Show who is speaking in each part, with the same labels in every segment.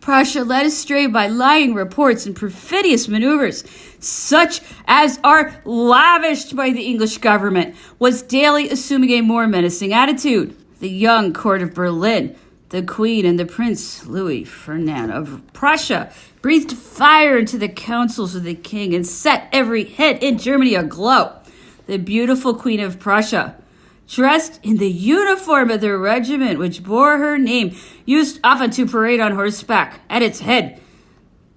Speaker 1: Prussia, led astray by lying reports and perfidious maneuvers, such as are lavished by the English government, was daily assuming a more menacing attitude. The young court of Berlin, the Queen and the Prince Louis Ferdinand of Prussia, breathed fire into the councils of the king and set every head in Germany aglow. The beautiful Queen of Prussia, dressed in the uniform of the regiment which bore her name, used often to parade on horseback at its head,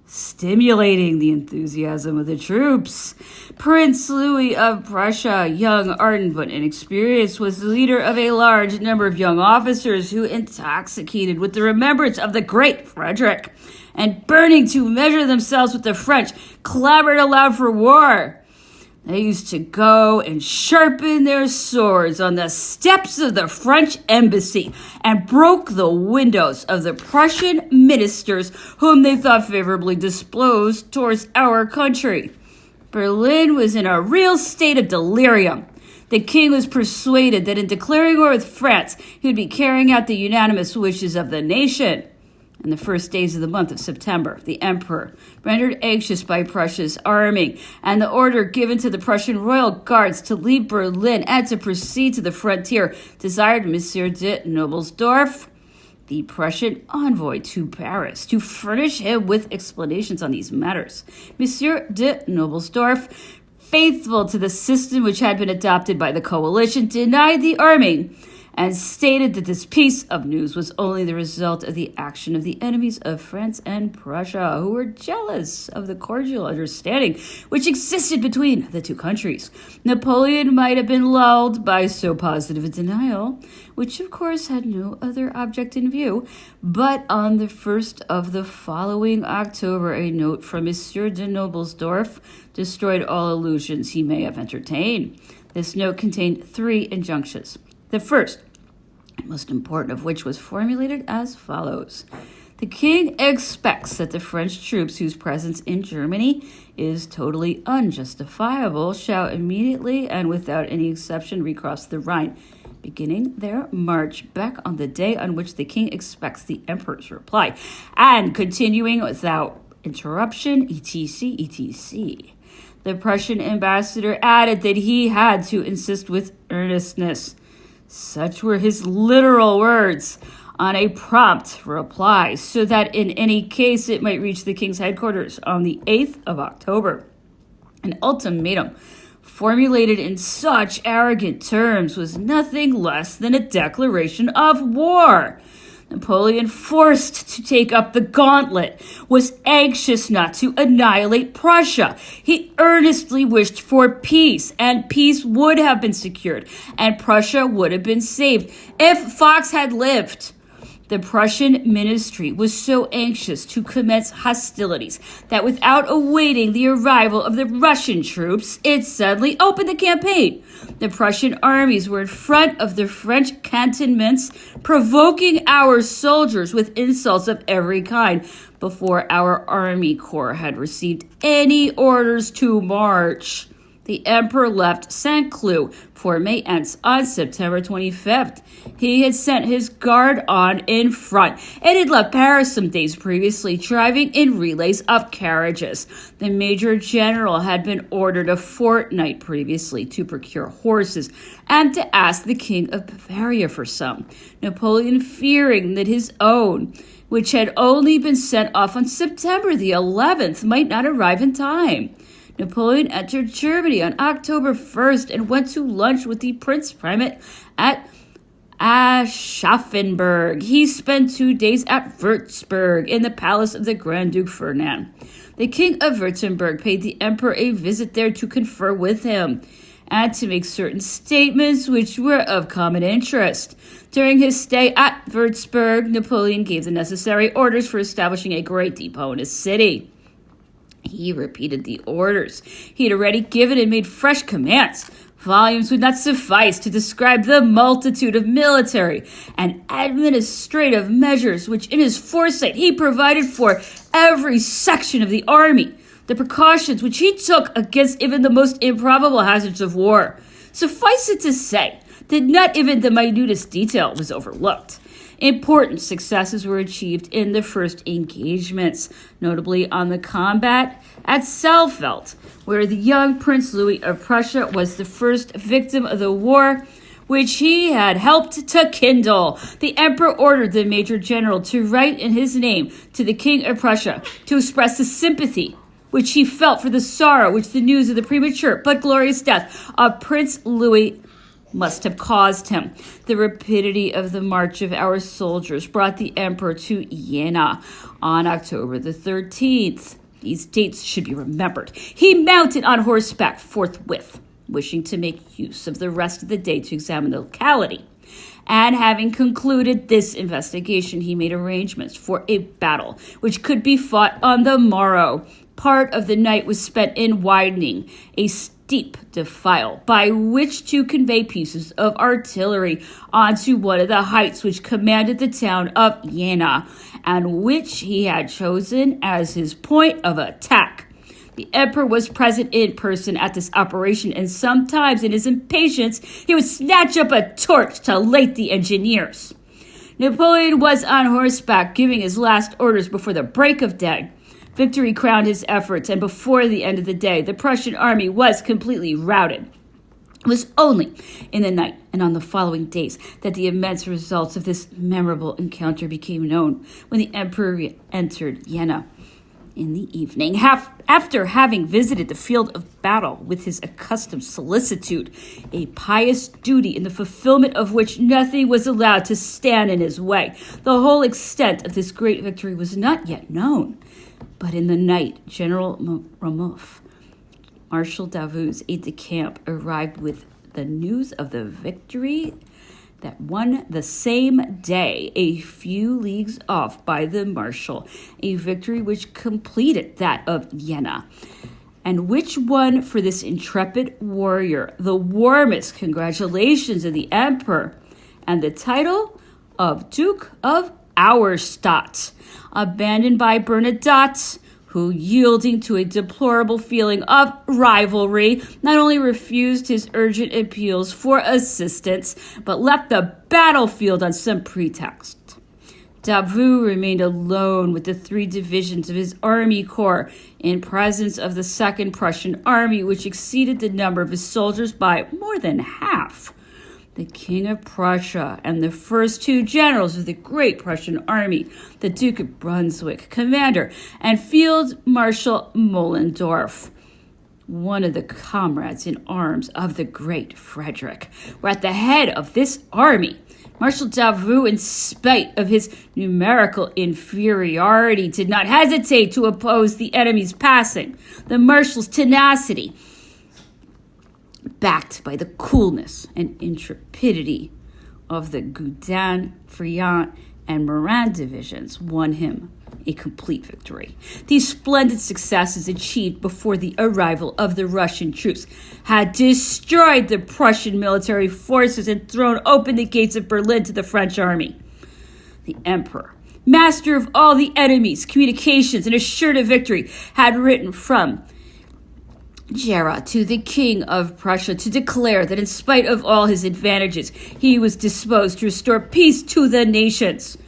Speaker 1: stimulating the enthusiasm of the troops. Prince Louis of Prussia, young, ardent, but inexperienced, was the leader of a large number of young officers who, intoxicated with the remembrance of the great Frederick, and burning to measure themselves with the French, clamored aloud for war. They used to go and sharpen their swords on the steps of the French embassy and broke the windows of the Prussian ministers whom they thought favorably disposed towards our country. Berlin was in a real state of delirium. The king was persuaded that in declaring war with France, he would be carrying out the unanimous wishes of the nation. In the first days of the month of September, the emperor, rendered anxious by Prussia's arming and the order given to the Prussian royal guards to leave Berlin and to proceed to the frontier, desired Monsieur de Noblesdorff, the Prussian envoy to Paris, to furnish him with explanations on these matters. Monsieur de Noblesdorff, faithful to the system which had been adopted by the coalition, denied the arming and stated that this piece of news was only the result of the action of the enemies of France and Prussia, who were jealous of the cordial understanding which existed between the two countries. Napoleon might have been lulled by so positive a denial, which of course had no other object in view, but on the 1st of the following October, a note from Monsieur de Noblesdorff destroyed all illusions he may have entertained. This note contained 3 injunctions. The first, and most important of which, was formulated as follows. The king expects that the French troops whose presence in Germany is totally unjustifiable shall immediately and without any exception recross the Rhine, beginning their march back on the day on which the king expects the emperor's reply, and continuing without interruption, etc., etc. The Prussian ambassador added that he had to insist with earnestness, such were his literal words, on a prompt reply, so that in any case it might reach the king's headquarters on the 8th of October. An ultimatum formulated in such arrogant terms was nothing less than a declaration of war. Napoleon, forced to take up the gauntlet, was anxious not to annihilate Prussia. He earnestly wished for peace, and peace would have been secured, and Prussia would have been saved if Fox had lived. The Prussian ministry was so anxious to commence hostilities that without awaiting the arrival of the Russian troops, it suddenly opened the campaign. The Prussian armies were in front of the French cantonments, provoking our soldiers with insults of every kind before our army corps had received any orders to march. The emperor left Saint-Cloud for Mayence on September 25th. He had sent his guard on in front and had left Paris some days previously, driving in relays of carriages. The major general had been ordered a fortnight previously to procure horses and to ask the king of Bavaria for some. Napoleon, fearing that his own, which had only been sent off on September the 11th, might not arrive in time. Napoleon entered Germany on October 1st and went to lunch with the Prince Primate at Aschaffenburg. He spent 2 days at Würzburg in the palace of the Grand Duke Ferdinand. The King of Württemberg paid the emperor a visit there to confer with him and to make certain statements which were of common interest. During his stay at Würzburg, Napoleon gave the necessary orders for establishing a great depot in his city. He repeated the orders he had already given and made fresh commands. Volumes would not suffice to describe the multitude of military and administrative measures which in his foresight he provided for every section of the army, the precautions which he took against even the most improbable hazards of war. Suffice it to say that not even the minutest detail was overlooked. Important successes were achieved in the first engagements, notably on the combat at Saalfeld, where the young Prince Louis of Prussia was the first victim of the war, which he had helped to kindle. The emperor ordered the major general to write in his name to the King of Prussia to express the sympathy which he felt for the sorrow which the news of the premature but glorious death of Prince Louis must have caused him. The rapidity of the march of our soldiers brought the emperor to Jena on October the 13th. These dates should be remembered. He mounted on horseback forthwith, wishing to make use of the rest of the day to examine the locality. And having concluded this investigation, he made arrangements for a battle which could be fought on the morrow. Part of the night was spent in widening a steep defile by which to convey pieces of artillery onto one of the heights which commanded the town of Jena, and which he had chosen as his point of attack. The emperor was present in person at this operation, and sometimes in his impatience he would snatch up a torch to light the engineers. Napoleon was on horseback giving his last orders before the break of day. Victory crowned his efforts, and before the end of the day, the Prussian army was completely routed. It was only in the night and on the following days that the immense results of this memorable encounter became known, when the emperor entered Jena in the evening, after having visited the field of battle with his accustomed solicitude, a pious duty in the fulfillment of which nothing was allowed to stand in his way. The whole extent of this great victory was not yet known. But in the night, General Rameau, Marshal Davout's aide-de-camp, arrived with the news of the victory that won the same day, a few leagues off by the Marshal, a victory which completed that of Jena, and which won for this intrepid warrior the warmest congratulations of the Emperor and the title of Duke of Auerstadt. Abandoned by Bernadotte, who, yielding to a deplorable feeling of rivalry, not only refused his urgent appeals for assistance, but left the battlefield on some pretext. Davout remained alone with the 3 divisions of his army corps in presence of the 2nd Prussian army, which exceeded the number of his soldiers by more than half. The King of Prussia and the first 2 generals of the great Prussian army, the Duke of Brunswick, commander, and Field Marshal Moellendorff, one of the comrades in arms of the great Frederick, were at the head of this army. Marshal Davout, in spite of his numerical inferiority, did not hesitate to oppose the enemy's passing. The marshal's tenacity, backed by the coolness and intrepidity of the Gudin, Friant, and Morin divisions, won him a complete victory. These splendid successes achieved before the arrival of the Russian troops had destroyed the Prussian military forces and thrown open the gates of Berlin to the French army. The emperor, master of all the enemy's communications and assured of victory, had written from Gera to the King of Prussia to declare that in spite of all his advantages, he was disposed to restore peace to the nations,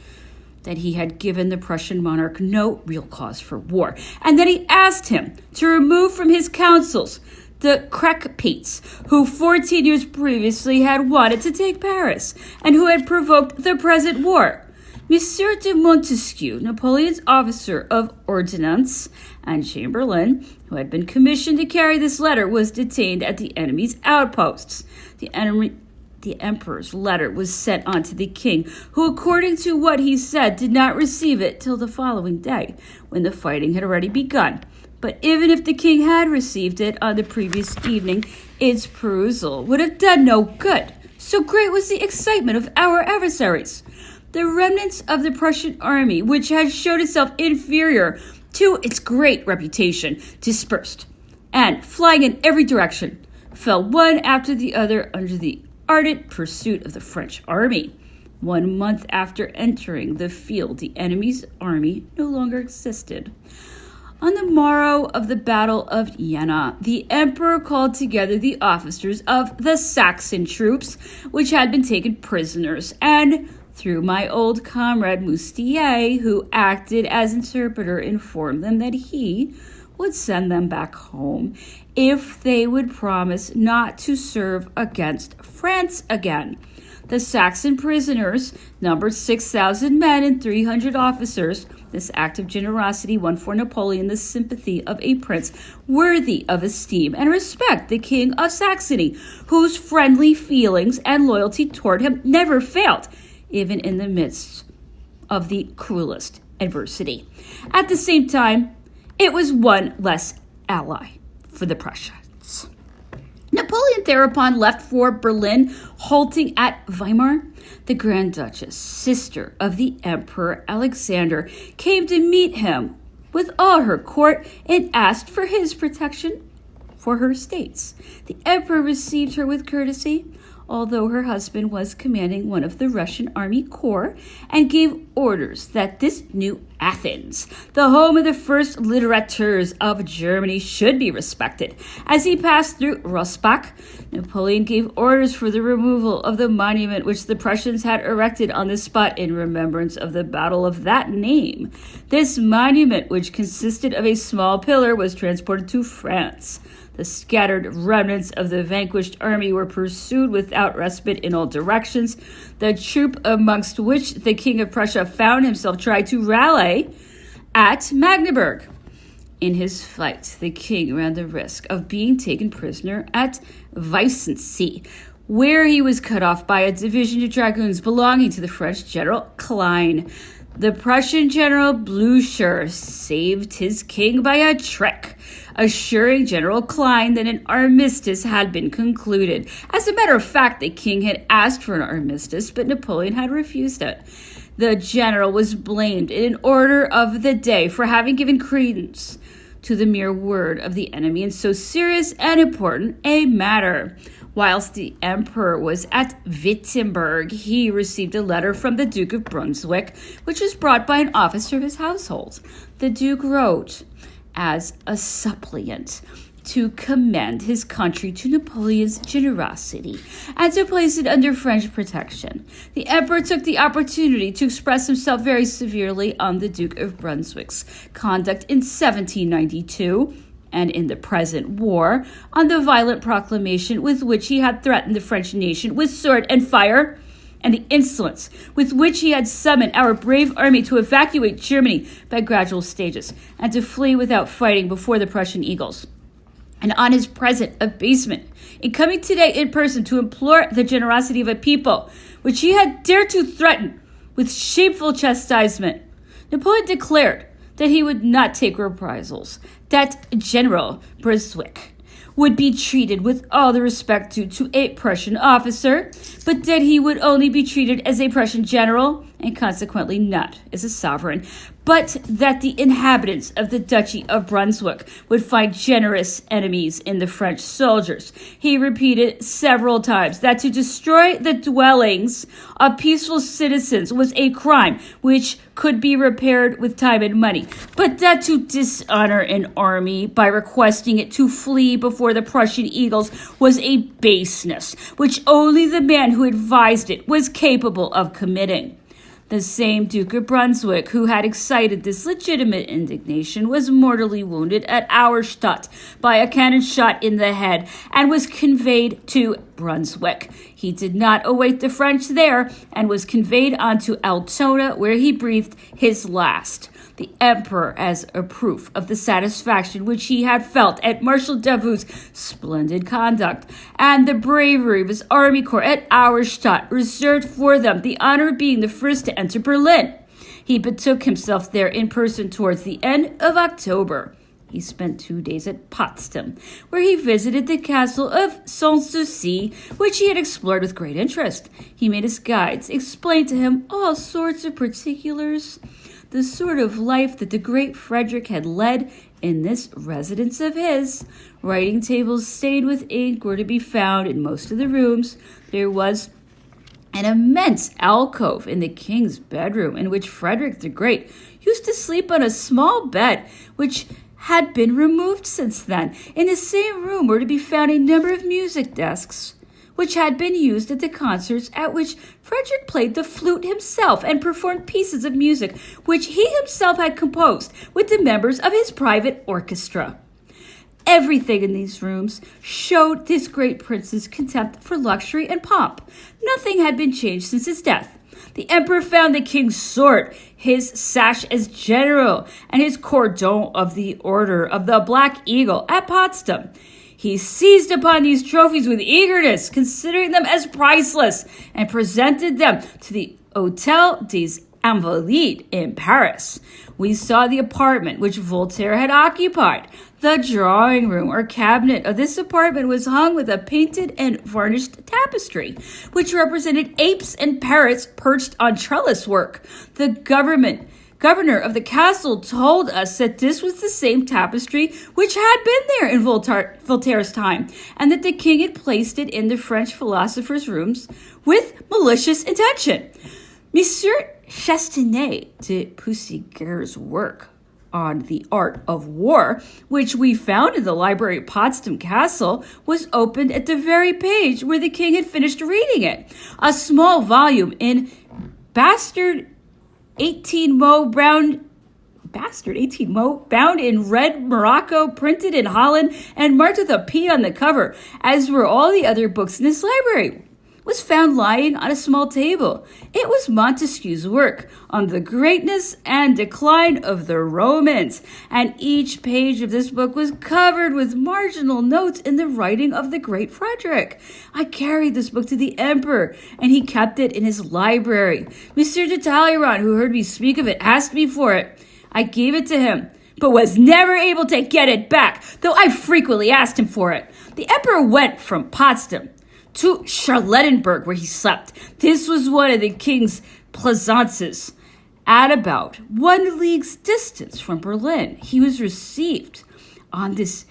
Speaker 1: that he had given the Prussian monarch no real cause for war, and that he asked him to remove from his councils the Crackpates, who 14 years previously had wanted to take Paris, and who had provoked the present war. Monsieur de Montesquieu, Napoleon's officer of ordnance and chamberlain, who had been commissioned to carry this letter, was detained at the enemy's outposts. The emperor's letter was sent on to the king, who, according to what he said, did not receive it till the following day, when the fighting had already begun. But even if the king had received it on the previous evening, its perusal would have done no good. So great was the excitement of our adversaries. The remnants of the Prussian army, which had showed itself inferior to its great reputation, dispersed, and, flying in every direction, fell one after the other under the ardent pursuit of the French army. 1 month after entering the field, the enemy's army no longer existed. On the morrow of the Battle of Jena, the emperor called together the officers of the Saxon troops, which had been taken prisoners, and through my old comrade Moustier, who acted as interpreter, informed them that he would send them back home if they would promise not to serve against France again. The Saxon prisoners numbered 6,000 men and 300 officers. This act of generosity won for Napoleon the sympathy of a prince worthy of esteem and respect, the King of Saxony, whose friendly feelings and loyalty toward him never failed, even in the midst of the cruelest adversity. At the same time, it was one less ally for the Prussians. Napoleon thereupon left for Berlin, halting at Weimar. The Grand Duchess, sister of the Emperor Alexander, came to meet him with all her court and asked for his protection for her estates. The Emperor received her with courtesy, although her husband was commanding one of the Russian army corps, and gave orders that this new Athens, the home of the first littérateurs of Germany, should be respected. As he passed through Rossbach, Napoleon gave orders for the removal of the monument which the Prussians had erected on the spot in remembrance of the battle of that name. This monument, which consisted of a small pillar, was transported to France. The scattered remnants of the vanquished army were pursued without respite in all directions. The troop amongst which the King of Prussia found himself tried to rally at Magdeburg. In his flight, the king ran the risk of being taken prisoner at Weissensee, where he was cut off by a division of dragoons belonging to the French General Klein. The Prussian General Blücher saved his king by a trick, assuring General Klein that an armistice had been concluded. As a matter of fact, the king had asked for an armistice, but Napoleon had refused it. The general was blamed in an order of the day for having given credence to the mere word of the enemy in so serious and important a matter. Whilst the emperor was at Wittenberg, he received a letter from the Duke of Brunswick, which was brought by an officer of his household. The Duke wrote, as a suppliant, to commend his country to Napoleon's generosity and to place it under French protection. The emperor took the opportunity to express himself very severely on the Duke of Brunswick's conduct in 1792 and in the present war, on the violent proclamation with which he had threatened the French nation with sword and fire, and the insolence with which he had summoned our brave army to evacuate Germany by gradual stages and to flee without fighting before the Prussian eagles. And on his present abasement in coming today in person to implore the generosity of a people which he had dared to threaten with shameful chastisement, Napoleon declared that he would not take reprisals, that General Brunswick would be treated with all the respect due to a Prussian officer, but that he would only be treated as a Prussian general and consequently not as a sovereign, but that the inhabitants of the Duchy of Brunswick would find generous enemies in the French soldiers. He repeated several times that to destroy the dwellings of peaceful citizens was a crime which could be repaired with time and money, but that to dishonor an army by requesting it to flee before the Prussian eagles was a baseness which only the man who advised it was capable of committing. The same Duke of Brunswick who had excited this legitimate indignation was mortally wounded at Auerstadt by a cannon shot in the head and was conveyed to Brunswick. He did not await the French there and was conveyed on to Altona, where he breathed his last. The emperor, as a proof of the satisfaction which he had felt at Marshal Davout's splendid conduct and the bravery of his army corps at Auerstadt, reserved for them the honor of being the first to enter Berlin. He betook himself there in person towards the end of October. He spent 2 days at Potsdam, where he visited the castle of Sanssouci, which he had explored with great interest. He made his guides explain to him all sorts of particulars, the sort of life that the great Frederick had led in this residence of his. Writing tables stained with ink were to be found in most of the rooms. There was an immense alcove in the king's bedroom, in which Frederick the Great used to sleep on a small bed, which had been removed since then. In the same room were to be found a number of music desks, which had been used at the concerts at which Frederick played the flute himself and performed pieces of music which he himself had composed with the members of his private orchestra. Everything in these rooms showed this great prince's contempt for luxury and pomp. Nothing had been changed since his death. The emperor found the king's sword, his sash as general, and his cordon of the Order of the Black Eagle at Potsdam. He seized upon these trophies with eagerness, considering them as priceless, and presented them to the Hôtel des Invalides in Paris. We saw the apartment which Voltaire had occupied. The drawing room or cabinet of this apartment was hung with a painted and varnished tapestry, which represented apes and parrots perched on trellis work. The governor of the castle told us that this was the same tapestry which had been there in Voltaire's time, and that the king had placed it in the French philosopher's rooms with malicious intention. Monsieur Chastenet de Puységuer's work on the art of war, which we found in the library at Potsdam Castle, was opened at the very page where the king had finished reading it. A small volume in bastard 18 mo bound in red morocco, printed in Holland and marked with a P on the cover, as were all the other books in this library, was found lying on a small table. It was Montesquieu's work on the greatness and decline of the Romans, and each page of this book was covered with marginal notes in the writing of the great Frederick. I carried this book to the emperor, and he kept it in his library. Monsieur de Talleyrand, who heard me speak of it, asked me for it. I gave it to him, but was never able to get it back, though I frequently asked him for it. The emperor went from Potsdam to Charlottenburg, where he slept. This was one of the king's plaisances. At about 1 league's distance from Berlin, he was received on his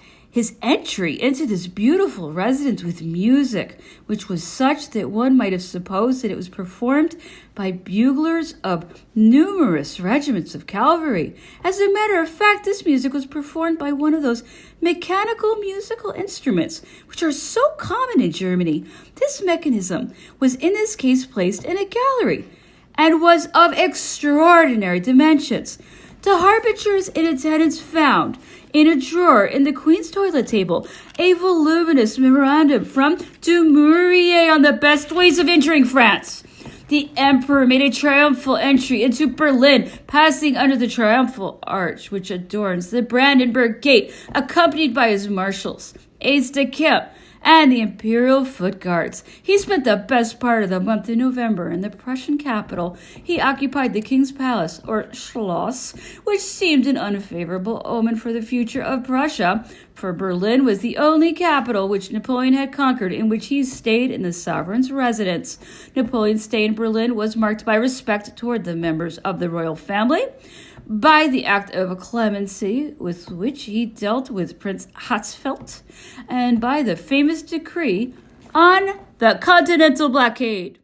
Speaker 1: entry into this beautiful residence with music, which was such that one might have supposed that it was performed by buglers of numerous regiments of cavalry. As a matter of fact, this music was performed by one of those mechanical musical instruments which are so common in Germany. This mechanism was in this case placed in a gallery and was of extraordinary dimensions. The harbingers in attendance found in a drawer in the Queen's toilet table a voluminous memorandum from Dumouriez on the best ways of entering France. The emperor made a triumphal entry into Berlin, passing under the triumphal arch which adorns the Brandenburg Gate, accompanied by his marshals, aides-de-camp, and the imperial foot guards. He spent the best part of the month of November in the Prussian capital. He occupied the king's palace, or Schloss, which seemed an unfavorable omen for the future of Prussia, for Berlin was the only capital which Napoleon had conquered in which he stayed in the sovereign's residence. Napoleon's stay in Berlin was marked by respect toward the members of the royal family, by the act of clemency with which he dealt with Prince Hatzfeld, and by the famous decree on the Continental Blockade.